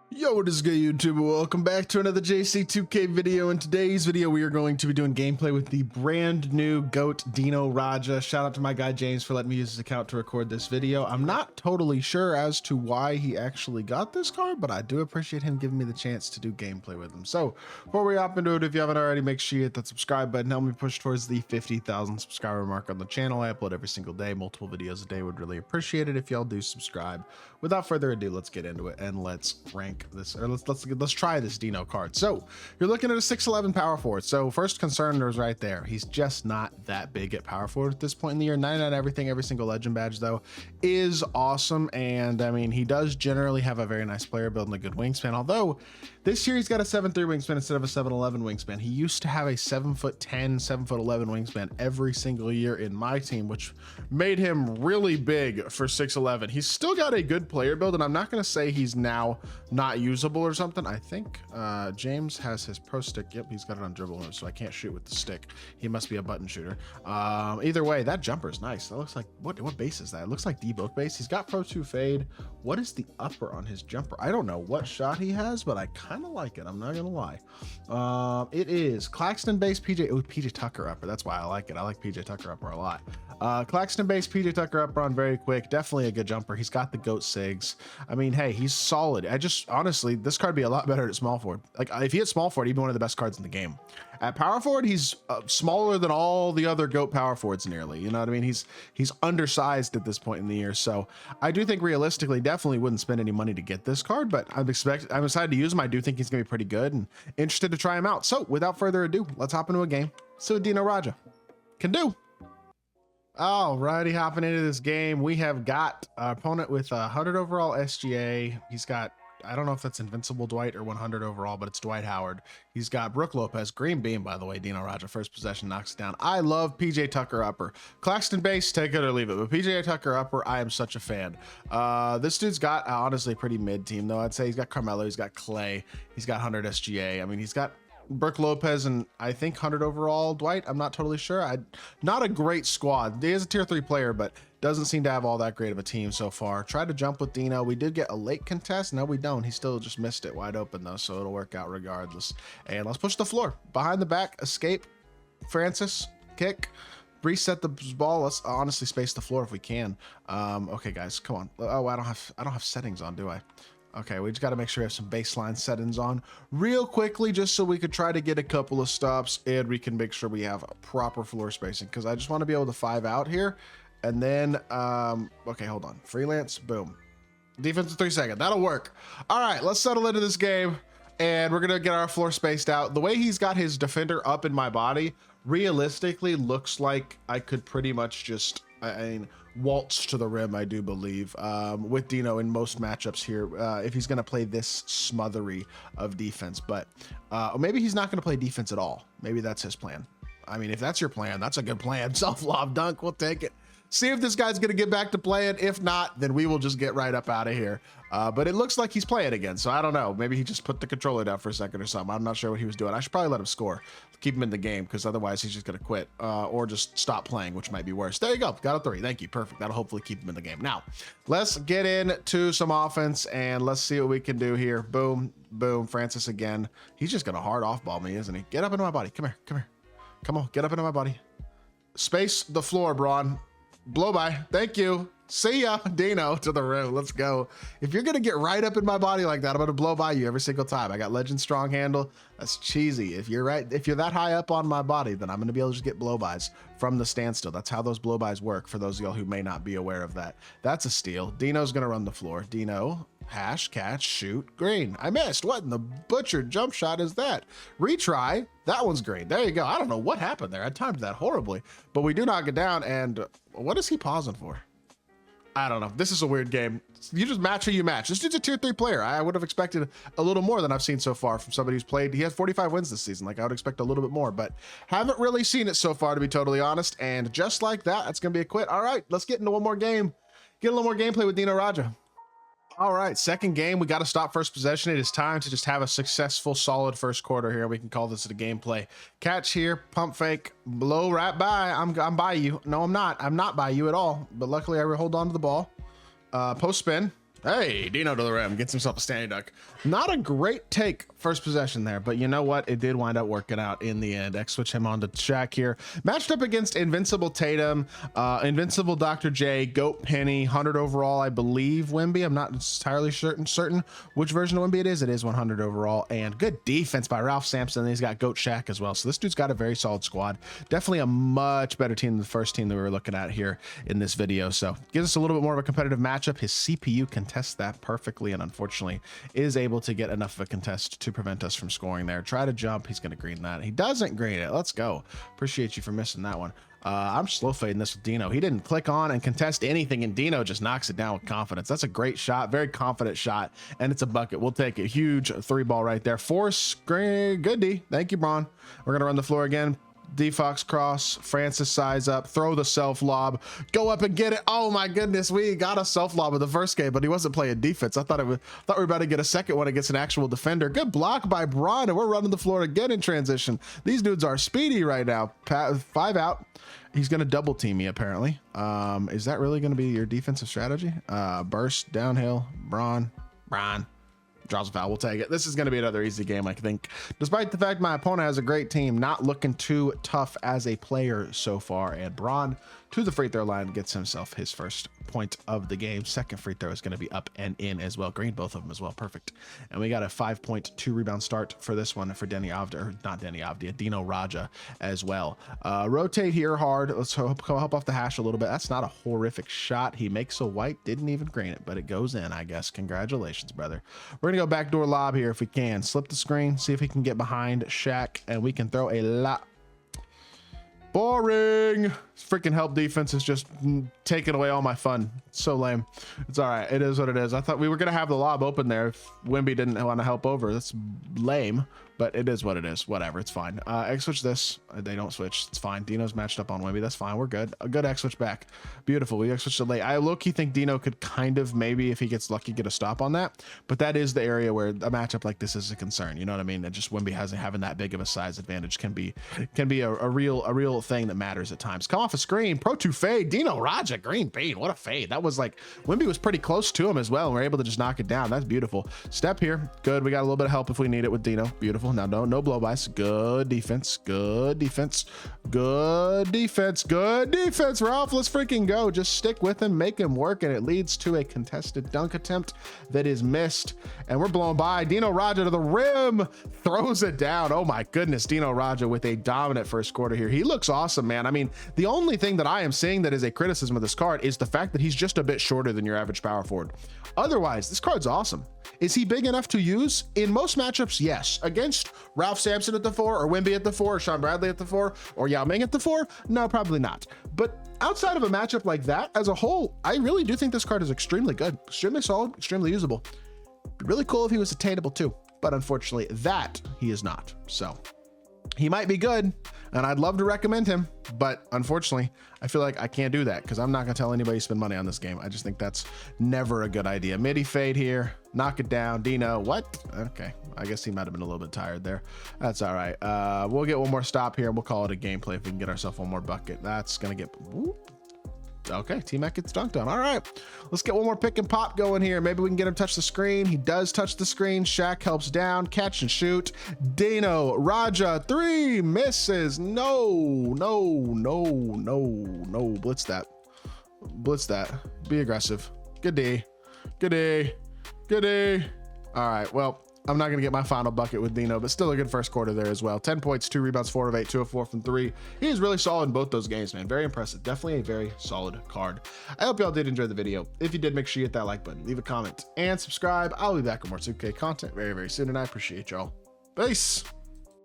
Yo, what is good, YouTube? Welcome back to another JC2K video. In today's video, we are going to be doing gameplay with the brand new GOAT DINO RADJA. Shout out to my guy James for letting me use his account to record this video. I'm not totally sure as to why he actually got this card, but I do appreciate him giving me the chance to do gameplay with him. So before we hop into it, if you haven't already, make sure you hit that subscribe button. Help me push towards the 50,000 subscriber mark on the channel. I upload every single day, multiple videos a day. Would really appreciate it if y'all do subscribe. Without further ado, let's get into it and let's rank this, or let's try this DINO card. So you're looking at a 6'11" power forward. So first concern is right there. He's just not that big at power forward at this point in the year. 99 everything, every single legend badge though is awesome. And I mean, he does generally have a very nice player build and a good wingspan. Although this year he's got a 7'3" wingspan instead of a 7'11" wingspan. He used to have a 7'10", 7'11" wingspan every single year in my team, which made him really big for 6'11". He's still got a good player build, and I'm not going to say he's now not usable or something. I think James has his pro stick. Yep, he's got it on dribble mode, so I can't shoot with the stick. He must be a button shooter. Either way, that jumper is nice. That looks like, what base is that? It looks like debug base. He's got pro 2 fade. What is the upper on his jumper? I don't know what shot he has, but I kind of like it. I'm not gonna lie. It is Claxton base PJ. Oh, PJ Tucker upper. That's why I like it. I like PJ Tucker upper a lot. Claxton base PJ Tucker upper on very quick. Definitely a good jumper. He's got the GOAT SIGs. I mean, hey, he's solid. I just honestly, this card would be a lot better at small forward. Like if he had small forward, he'd be one of the best cards in the game. At power forward, he's smaller than all the other GOAT power forwards nearly. You know what I mean? He's undersized at this point in the year. So I do think realistically, definitely wouldn't spend any money to get this card, but I'm excited to use him. I do think he's gonna be pretty good and interested to try him out. So without further ado, let's hop into a game. See what DINO RADJA can do. Alrighty, hopping into this game, we have got our opponent with 100 overall SGA. He's got, I don't know if that's Invincible Dwight or 100 overall, but it's Dwight Howard. He's got Brook Lopez, green beam, by the way. DINO RADJA, first possession, knocks it down. I love PJ Tucker upper. Claxton base, take it or leave it. But PJ Tucker upper, I am such a fan. This dude's got honestly a pretty mid team though. I'd say he's got Carmelo, he's got Clay, he's got 100 SGA. I mean, he's got Brook Lopez and I think 100 overall Dwight. I'm not totally sure. Not a great squad. He is a tier 3 player, but doesn't seem to have all that great of a team so far. Tried to jump with DINO. We did get a late contest. No, we don't. He still just missed it wide open though, so it'll work out regardless. And let's push the floor. Behind the back, escape. Francis, kick. Reset the ball. Let's honestly space the floor if we can. Okay, guys, come on. Oh, I don't have settings on, do I? Okay, we just got to make sure we have some baseline settings on real quickly, just so we could try to get a couple of stops and we can make sure we have a proper floor spacing, because I just want to be able to 5 out here. And then, okay, hold on. Freelance, boom. Defense 3 second. That'll work. All right, let's settle into this game and we're going to get our floor spaced out. The way he's got his defender up in my body realistically looks like I could pretty much just, I mean, waltz to the rim, I do believe, with DINO in most matchups here, if he's going to play this smothery of defense. But or maybe he's not going to play defense at all. Maybe that's his plan. I mean, if that's your plan, that's a good plan. Self-lob dunk, we'll take it. See if this guy's going to get back to playing. If not, then we will just get right up out of here. But it looks like he's playing again, so I don't know. Maybe he just put the controller down for a second or something. I'm not sure what he was doing. I should probably let him score, keep him in the game, because otherwise he's just going to quit or just stop playing, which might be worse. There you go. Got a 3. Thank you. Perfect. That'll hopefully keep him in the game. Now, let's get into some offense and let's see what we can do here. Boom, boom. Francis again. He's just going to hard off ball me, isn't he? Get up into my body. Come here. Come here. Come on. Get up into my body. Space the floor, Braun. Blow by. Thank you. See ya. DINO to the rim. Let's go. If you're going to get right up in my body like that, I'm going to blow by you every single time. I got legend strong handle. That's cheesy. If you're that high up on my body, then I'm going to be able to just get blow-bys from the standstill. That's how those blow-bys work for those of y'all who may not be aware of that. That's a steal. DINO's going to run the floor. DINO, hash, catch, shoot, green. I missed. What in the butcher jump shot is that? Retry. That one's green. There you go. I don't know what happened there. I timed that horribly, but we do knock it down. And what is he pausing for? I don't know. This is a weird game. You just match who you match. This dude's a tier 3 player. I would have expected a little more than I've seen so far from somebody who's played. He has 45 wins this season. Like I would expect a little bit more, but haven't really seen it so far, to be totally honest. And just like that, that's going to be a quit. All right, let's get into one more game. Get a little more gameplay with DINO RADJA. All right, second game. We got to stop first possession. It is time to just have a successful, solid first quarter here. We can call this the gameplay. Catch here, pump fake, blow right by. I'm by you. No, I'm not. I'm not by you at all. But luckily, I hold on to the ball. Post spin. Hey, Dino to the rim, gets himself a standing dunk. Not a great take first possession there, but you know what? It did wind up working out in the end. X switch him on to Shaq here. Matched up against Invincible Tatum, Invincible Dr. J, Goat Penny, 100 overall, I believe, Wemby. I'm not entirely certain which version of Wemby it is. It is 100 overall, and good defense by Ralph Sampson. And he's got Goat Shaq as well. So this dude's got a very solid squad. Definitely a much better team than the first team that we were looking at here in this video. So gives us a little bit more of a competitive matchup. His CPU contests that perfectly, and unfortunately is able to get enough of a contest to prevent us from scoring there. Try to jump. He's going to green that. He doesn't green it. Let's go. Appreciate you for missing that one. I'm slow fading this with Dino. He didn't click on and contest anything, and Dino just knocks it down with confidence. That's a great shot, very confident shot, and it's a bucket. We'll take it. Huge three ball right there. Force, great, good D. Thank you, Braun. We're gonna run the floor again. D Fox cross, Francis size up, throw the self lob, go up and get it. Oh my goodness, we got a self lob in the first game, but he wasn't playing defense. I thought we were about to get a second one against an actual defender. Good block by Braun, and we're running the floor again in transition. These dudes are speedy right now. 5 out. He's gonna double team me apparently. Is that really gonna be your defensive strategy? Burst downhill, Braun. Draws a foul. We'll take it. This is going to be another easy game, I think. Despite the fact my opponent has a great team, not looking too tough as a player so far. And Braun to the free throw line gets himself his first point of the game. Second free throw is going to be up and in as well. Green both of them as well. Perfect. And we got a 5.2 rebound start for this one for Dino RADJA as well. Rotate here hard. Let's help off the hash a little bit. That's not a horrific shot. He makes a white, didn't even green it, but it goes in, I guess. Congratulations, brother. We're gonna go backdoor lob here if we can. Slip the screen, see if he can get behind Shaq, and we can throw a lot. Boring. Freaking help defense is just taking away all my fun. It's so lame. It's all right. It is what it is. I thought we were going to have the lob open there if Wemby didn't want to help over. That's lame, but it is what it is. Whatever. It's fine. X switch this. They don't switch. It's fine. Dino's matched up on Wemby. That's fine. We're good. A good X switch back. Beautiful. We X switched it late. I low-key think Dino could kind of, maybe if he gets lucky, get a stop on that. But that is the area where a matchup like this is a concern. You know what I mean? That just Wemby having that big of a size advantage can be a real thing that matters at times. Come off a screen. Pro 2 fade. Dino RADJA green bean. What a fade. That was like, Wemby was pretty close to him as well, and we're able to just knock it down. That's beautiful. Step here. Good. We got a little bit of help if we need it with Dino. Beautiful. Now no blow-bys. Good defense. Good defense. Good defense. Good defense. Ralph, let's freaking go. Just stick with him, make him work, and it leads to a contested dunk attempt that is missed, and we're blown by. Dino RADJA to the rim, throws it down. Oh my goodness, Dino RADJA with a dominant first quarter here. He looks awesome, man. I mean, the only thing that I am seeing that is a criticism of this card is the fact that he's just a bit shorter than your average power forward. Otherwise, this card's awesome. Is he big enough to use? In most matchups, yes. Against Ralph Sampson at the 4, or Wemby at the 4, or Sean Bradley at the 4, or Yao Ming at the 4? No, probably not. But outside of a matchup like that, as a whole, I really do think this card is extremely good, extremely solid, extremely usable. Be really cool if he was attainable too, but unfortunately that he is not. So he might be good, and I'd love to recommend him, but unfortunately, I feel like I can't do that because I'm not gonna tell anybody to spend money on this game. I just think that's never a good idea. Midi fade here, knock it down. Dino, what? Okay, I guess he might have been a little bit tired there. That's all right. We'll get one more stop here, and we'll call it a gameplay if we can get ourselves one more bucket. That's gonna get... Whoop. Okay, T-Mac gets dunked on. All right, let's get one more pick and pop going here. Maybe we can get him to touch the screen. He does touch the screen. Shaq helps down, catch and shoot. Dino RADJA 3 misses. No. Blitz that. Be aggressive. Good D. All right, well, I'm not going to get my final bucket with Dino, but still a good first quarter there as well. 10 points, 2 rebounds, 4 of 8, 2 of 4 from 3. He is really solid in both those games, man. Very impressive. Definitely a very solid card. I hope y'all did enjoy the video. If you did, make sure you hit that like button, leave a comment, and subscribe. I'll be back with more 2K content very, very soon, and I appreciate y'all. Peace.